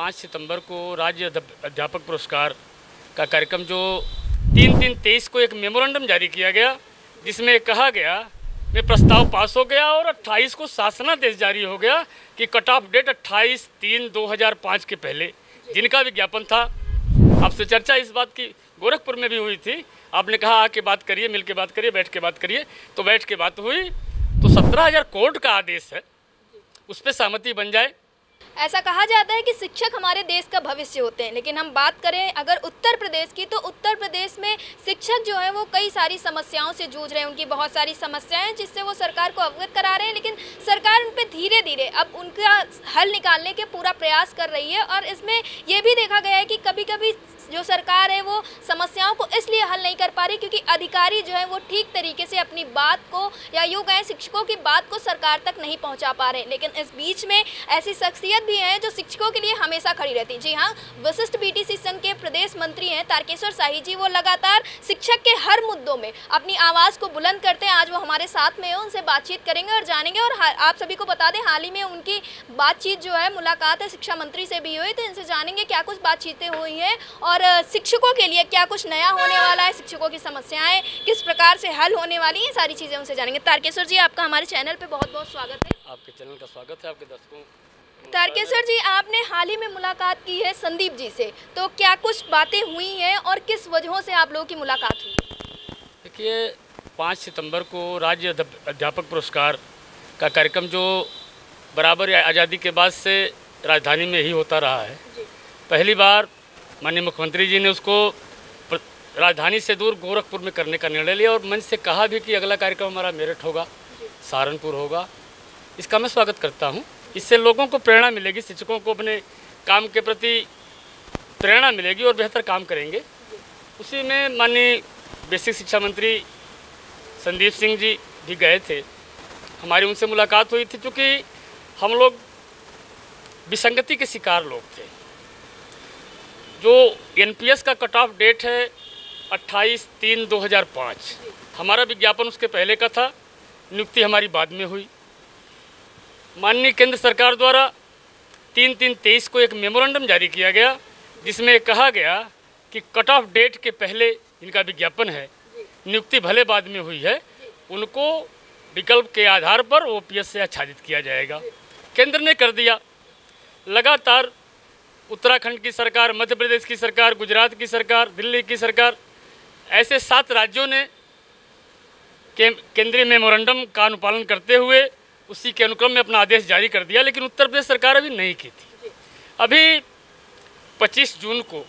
5 सितंबर को राज्य अध्यापक पुरस्कार का कार्यक्रम जो 3/3/23 को एक मेमोरेंडम जारी किया गया, जिसमें कहा गया में प्रस्ताव पास हो गया और 28 को शासनादेश जारी हो गया कि कट ऑफ डेट 28/3/2005 के पहले, जिनका विज्ञापन था। आपसे चर्चा इस बात की गोरखपुर में भी हुई थी। आपने कहा आके बात करिए, मिल के बात करिए, बैठ के बात करिए, तो बैठ के बात हुई। तो 17,000 कोर्ट का आदेश है, उस पर सहमति बन जाए। ऐसा कहा जाता है कि शिक्षक हमारे देश का भविष्य होते हैं, लेकिन हम बात करें अगर उत्तर प्रदेश की, तो उत्तर प्रदेश में शिक्षक जो है वो कई सारी समस्याओं से जूझ रहे हैं। उनकी बहुत सारी समस्याएं हैं जिससे वो सरकार को अवगत करा रहे हैं, लेकिन सरकार उन पर धीरे धीरे अब उनका हल निकालने के पूरा प्रयास कर रही है। और इसमें ये भी देखा गया है कि कभी कभी जो सरकार है वो समस्याओं को इसलिए हल नहीं कर पा रही क्योंकि अधिकारी जो है वो ठीक तरीके से अपनी बात को, या यूँ कहें शिक्षकों की बात को सरकार तक नहीं पहुंचा पा रहे। लेकिन इस बीच में ऐसी शख्सियत भी हैं जो शिक्षकों के लिए हमेशा खड़ी रहती। जी हाँ, विशिष्ट बीटीसी संघ के प्रदेश मंत्री हैं तारकेश्वर शाही जी। वो लगातार शिक्षक के हर मुद्दों में अपनी आवाज़ को बुलंद करते हैं। आज वो हमारे साथ में है, उनसे बातचीत करेंगे और जानेंगे। और आप सभी को बता दें, हाल ही में उनकी बातचीत जो है, मुलाकात है शिक्षा मंत्री से भी हुई, तो इनसे जानेंगे क्या कुछ बातचीतें हुई हैं और शिक्षकों के लिए क्या कुछ नया होने वाला है, शिक्षकों की समस्याएं किस प्रकार से हल होने वाली हैं, सारी चीज़ें उनसे जानेंगे। तारकेश्वर जी, आपका हमारे चैनल पे बहुत बहुत स्वागत है। आपके चैनल का स्वागत है, आपके दर्शकों। तारकेश्वर जी, आपने हाल ही में मुलाकात की है संदीप जी से, तो क्या कुछ बातें हुई हैं और किस वजहों से आप लोगों की मुलाकात हुई? देखिए, 5 सितंबर को राज्य अध्यापक पुरस्कार का कार्यक्रम जो बराबर आज़ादी के बाद से राजधानी में ही होता रहा है, पहली बार माननीय मुख्यमंत्री जी ने उसको राजधानी से दूर गोरखपुर में करने का निर्णय लिया और मंच से कहा भी कि अगला कार्यक्रम हमारा मेरठ होगा, सहारनपुर होगा। इसका मैं स्वागत करता हूं। इससे लोगों को प्रेरणा मिलेगी, शिक्षकों को अपने काम के प्रति प्रेरणा मिलेगी और बेहतर काम करेंगे। उसी में माननीय बेसिक शिक्षा मंत्री संदीप सिंह जी भी गए थे, हमारी उनसे मुलाकात हुई थी। चूँकि हम लोग विसंगति के शिकार लोग थे। जो एनपीएस का कट ऑफ डेट है 28/3/2005, हमारा विज्ञापन उसके पहले का था, नियुक्ति हमारी बाद में हुई। माननीय केंद्र सरकार द्वारा 3/3/23 को एक मेमोरेंडम जारी किया गया, जिसमें कहा गया कि कट ऑफ डेट के पहले जिनका विज्ञापन है, नियुक्ति भले बाद में हुई है, उनको विकल्प के आधार पर ओपीएस से आच्छादित किया जाएगा। केंद्र ने कर दिया। लगातार उत्तराखंड की सरकार, मध्य प्रदेश की सरकार, गुजरात की सरकार, दिल्ली की सरकार, ऐसे 7 राज्यों ने केंद्रीय मेमोरेंडम का अनुपालन करते हुए उसी के अनुक्रम में अपना आदेश जारी कर दिया, लेकिन उत्तर प्रदेश सरकार अभी नहीं की थी। अभी 25 जून को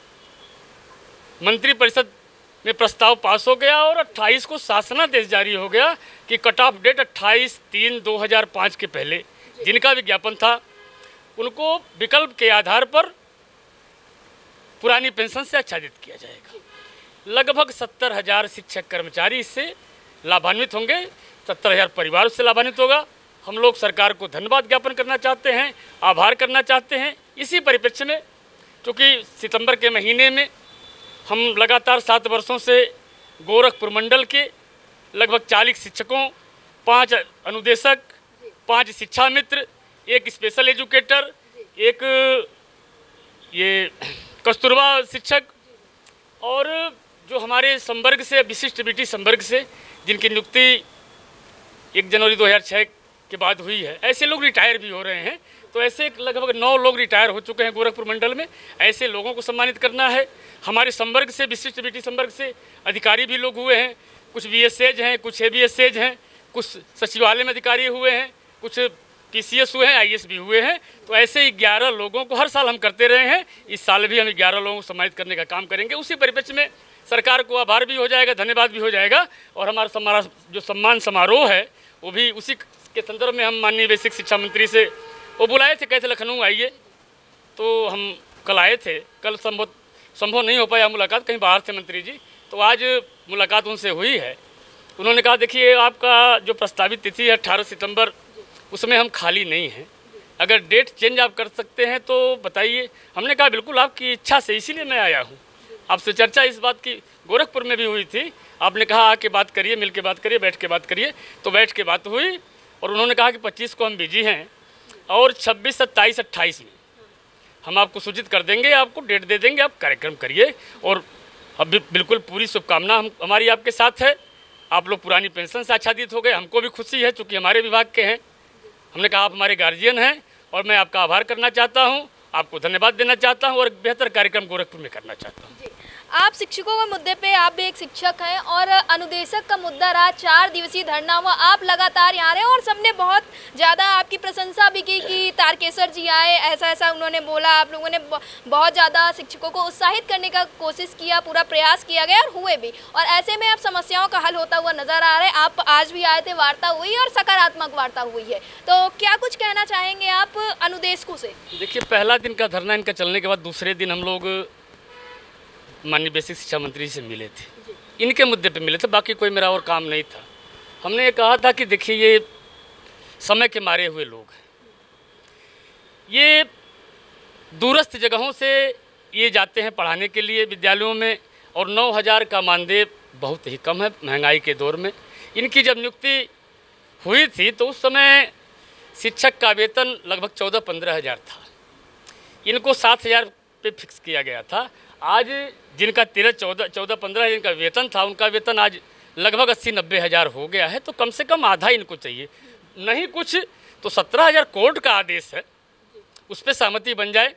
मंत्रिपरिषद में प्रस्ताव पास हो गया और 28 को शासनादेश जारी हो गया कि कट ऑफ डेट 28/3/2005 के पहले, जिनका विज्ञापन था, उनको विकल्प के आधार पर पुरानी पेंशन से आच्छादित किया जाएगा। लगभग 70,000 शिक्षक कर्मचारी इससे लाभान्वित होंगे, 70,000 परिवार उससे लाभान्वित होगा। हम लोग सरकार को धन्यवाद ज्ञापन करना चाहते हैं, आभार करना चाहते हैं। इसी परिप्रेक्ष्य में, क्योंकि सितंबर के महीने में हम लगातार 7 वर्षों से गोरखपुर मंडल के लगभग 40 शिक्षकों, 5 अनुदेशक, 5 शिक्षा मित्र, एक स्पेशल एजुकेटर, एक ये कस्तूरबा शिक्षक और जो हमारे संवर्ग से, विशिष्ट बीटी संवर्ग से, जिनकी नियुक्ति 1 जनवरी 2006 के बाद हुई है, ऐसे लोग रिटायर भी हो रहे हैं। तो ऐसे लगभग 9 लोग रिटायर हो चुके हैं गोरखपुर मंडल में। ऐसे लोगों को सम्मानित करना है। हमारे संवर्ग से, विशिष्ट बीटी संवर्ग से अधिकारी भी लोग हुए हैं, कुछ बीएसएज हैं, कुछ एबीएसएज हैं, कुछ सचिवालय में अधिकारी हुए हैं, कुछ पीसीएस हुए हैं, आईएएस भी हुए हैं। तो ऐसे 11 लोगों को हर साल हम करते रहे हैं। इस साल भी हम 11 लोगों को सम्मानित करने का काम करेंगे। उसी परिप्रेक्ष्य में सरकार को आभार भी हो जाएगा, धन्यवाद भी हो जाएगा और हमारा जो सम्मान समारोह है वो भी उसी के संदर्भ में हम माननीय बेसिक शिक्षा मंत्री से वो बुलाए थे, कहते लखनऊ आइए, तो हम कल आए थे। कल संभव नहीं हो पाया मुलाकात, कहीं बाहर थे मंत्री जी, तो आज मुलाकात उनसे हुई है। उन्होंने कहा देखिए आपका जो प्रस्तावित तिथि है 18 सितंबर, उसमें हम खाली नहीं हैं, अगर डेट चेंज आप कर सकते हैं तो बताइए। हमने कहा बिल्कुल आपकी इच्छा से, इसीलिए मैं आया हूँ। आपसे चर्चा इस बात की गोरखपुर में भी हुई थी। आपने कहा आके बात करिए, मिल के बात करिए, बैठ के बात करिए, तो बैठ के बात हुई। और उन्होंने कहा कि 25 को हम बिजी हैं और 26, 27, 28 में हम आपको सूचित कर देंगे, आपको डेट दे देंगे, आप कार्यक्रम करिए। और अब बिल्कुल पूरी शुभकामना हमारी आपके साथ है। आप लोग पुरानी पेंशन से आच्छादित हो गए, हमको भी खुशी है चूँकि हमारे विभाग के हैं। हमने कहा आप हमारे गार्जियन हैं और मैं आपका आभार करना चाहता हूँ, आपको धन्यवाद देना चाहता हूँ और बेहतर कार्यक्रम गोरखपुर में करना चाहता हूँ। आप शिक्षकों के मुद्दे पे, आप भी एक शिक्षक हैं और अनुदेशक का मुद्दा रहा, 4 दिवसीय धरना हुआ, आप लगातार यहाँ रहे और सबने बहुत ज़्यादा आपकी प्रशंसा भी की कि तारकेश्वर जी आए, ऐसा ऐसा उन्होंने बोला। आप लोगों ने बहुत ज़्यादा शिक्षकों को उत्साहित करने का कोशिश किया, पूरा प्रयास किया गया और हुए भी। और ऐसे में अब समस्याओं का हल होता हुआ नजर आ रहा है। आप आज भी आए थे, वार्ता हुई और सकारात्मक वार्ता हुई है, तो क्या कुछ कहना चाहेंगे आप अनुदेशकों से? देखिए, पहला दिन का धरना इनका चलने के बाद दूसरे दिन हम लोग माननीय बेसिक शिक्षा मंत्री से मिले थे, इनके मुद्दे पे मिले थे, बाकी कोई मेरा और काम नहीं था। हमने ये कहा था कि देखिए, ये समय के मारे हुए लोग हैं, ये दूरस्थ जगहों से ये जाते हैं पढ़ाने के लिए विद्यालयों में, और 9,000 का मानदेय बहुत ही कम है महंगाई के दौर में। इनकी जब नियुक्ति हुई थी तो उस समय शिक्षक का वेतन लगभग 14-15 हज़ार था, इनको 7,000 पे फिक्स किया गया था। आज जिनका 13-14-15 जिनका वेतन था, उनका वेतन आज लगभग 80-90 हज़ार हो गया है। तो कम से कम आधा इनको चाहिए, नहीं कुछ तो 17,000 कोर्ट का आदेश है, उस पर सहमति बन जाए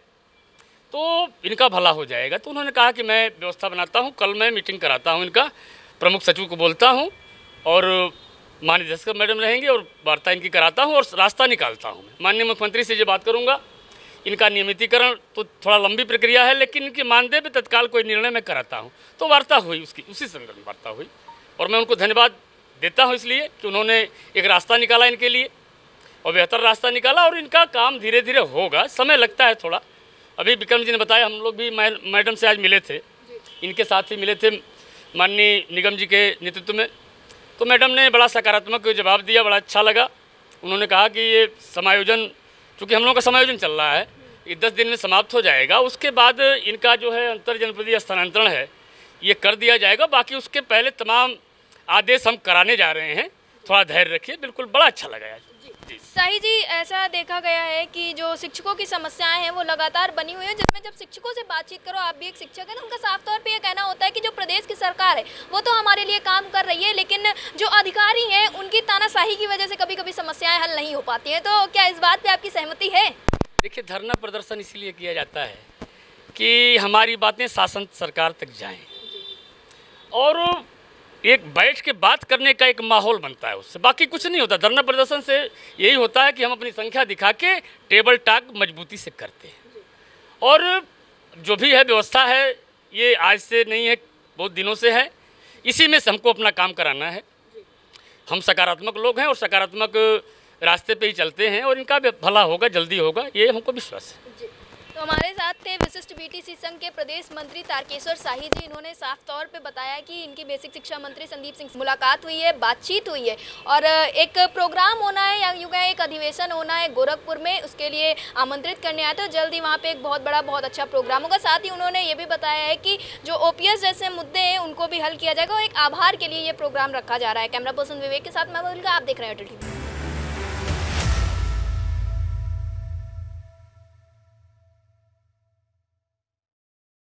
तो इनका भला हो जाएगा। तो उन्होंने कहा कि मैं व्यवस्था बनाता हूँ, कल मैं मीटिंग कराता हूँ, इनका प्रमुख सचिव को बोलता हूँ और माननीय निदेशक मैडम रहेंगे और वार्ता इनकी कराता हूँ और रास्ता निकालता हूँ। मैं माननीय मुख्यमंत्री से ये बात करूँगा। इनका नियमितीकरण तो थोड़ा लंबी प्रक्रिया है, लेकिन इनके मानदेय पे तत्काल कोई निर्णय मैं कराता हूँ। तो वार्ता हुई, उसी संदर्भ में वार्ता हुई और मैं उनको धन्यवाद देता हूँ इसलिए कि उन्होंने एक रास्ता निकाला इनके लिए और बेहतर रास्ता निकाला और इनका काम धीरे धीरे होगा, समय लगता है थोड़ा। अभी विक्रम जी ने बताया, हम लोग भी मैडम से आज मिले थे, इनके साथ ही मिले थे माननीय निगम जी के नेतृत्व में। तो मैडम ने बड़ा सकारात्मक जवाब दिया, बड़ा अच्छा लगा। उन्होंने कहा कि ये समायोजन, चूँकि हम लोगों का समायोजन चल रहा है, ये 10 दिन में समाप्त हो जाएगा। उसके बाद इनका जो है अंतर जनपदीय स्थानांतरण है ये कर दिया जाएगा। बाकी उसके पहले तमाम आदेश हम कराने जा रहे हैं, थोड़ा धैर्य रखिए। बिल्कुल, बड़ा अच्छा लगा यार। साही जी, ऐसा देखा गया है कि जो शिक्षकों की समस्याएं हैं वो लगातार बनी हुई है, जिसमें जब शिक्षकों से बातचीत करो, आप भी एक शिक्षक हैं, तो उनका साफ तौर पे ये कहना होता है कि जो प्रदेश की सरकार है वो तो हमारे लिए काम कर रही है, लेकिन जो अधिकारी हैं उनकी तानाशाही की वजह से कभी कभी समस्याएं हल नहीं हो पाती हैं। तो क्या इस बात पर आपकी सहमति है? देखिए, धरना प्रदर्शन इसलिए किया जाता है कि हमारी बातें शासन सरकार तक जाएं और एक बैठ के बात करने का एक माहौल बनता है, उससे बाकी कुछ नहीं होता। धरना प्रदर्शन से यही होता है कि हम अपनी संख्या दिखा के टेबल टॉक मजबूती से करते हैं। और जो भी है व्यवस्था है, ये आज से नहीं है, बहुत दिनों से है, इसी में से हमको अपना काम कराना है। हम सकारात्मक लोग हैं और सकारात्मक रास्ते पे ही चलते हैं और इनका भी भला होगा, जल्दी होगा, ये हमको विश्वास है। तो हमारे साथ थे विशिष्ट बीटीसी संघ के प्रदेश मंत्री तारकेश्वर शाही जी। इन्होंने साफ तौर पे बताया कि इनकी बेसिक शिक्षा मंत्री संदीप सिंह से मुलाकात हुई है, बातचीत हुई है और एक प्रोग्राम होना है या यूँ एक अधिवेशन होना है गोरखपुर में, उसके लिए आमंत्रित करने आए थे। तो जल्द ही वहाँ पे एक बहुत अच्छा प्रोग्राम होगा। साथ ही उन्होंने ये भी बताया है कि जो OPS जैसे मुद्दे हैं उनको भी हल किया जाएगा और एक आभार के लिए ये प्रोग्राम रखा जा रहा है। कैमरा पर्सन विवेक के साथ मैं बोलूँगा, आप देख रहे हैं अटल टीवी।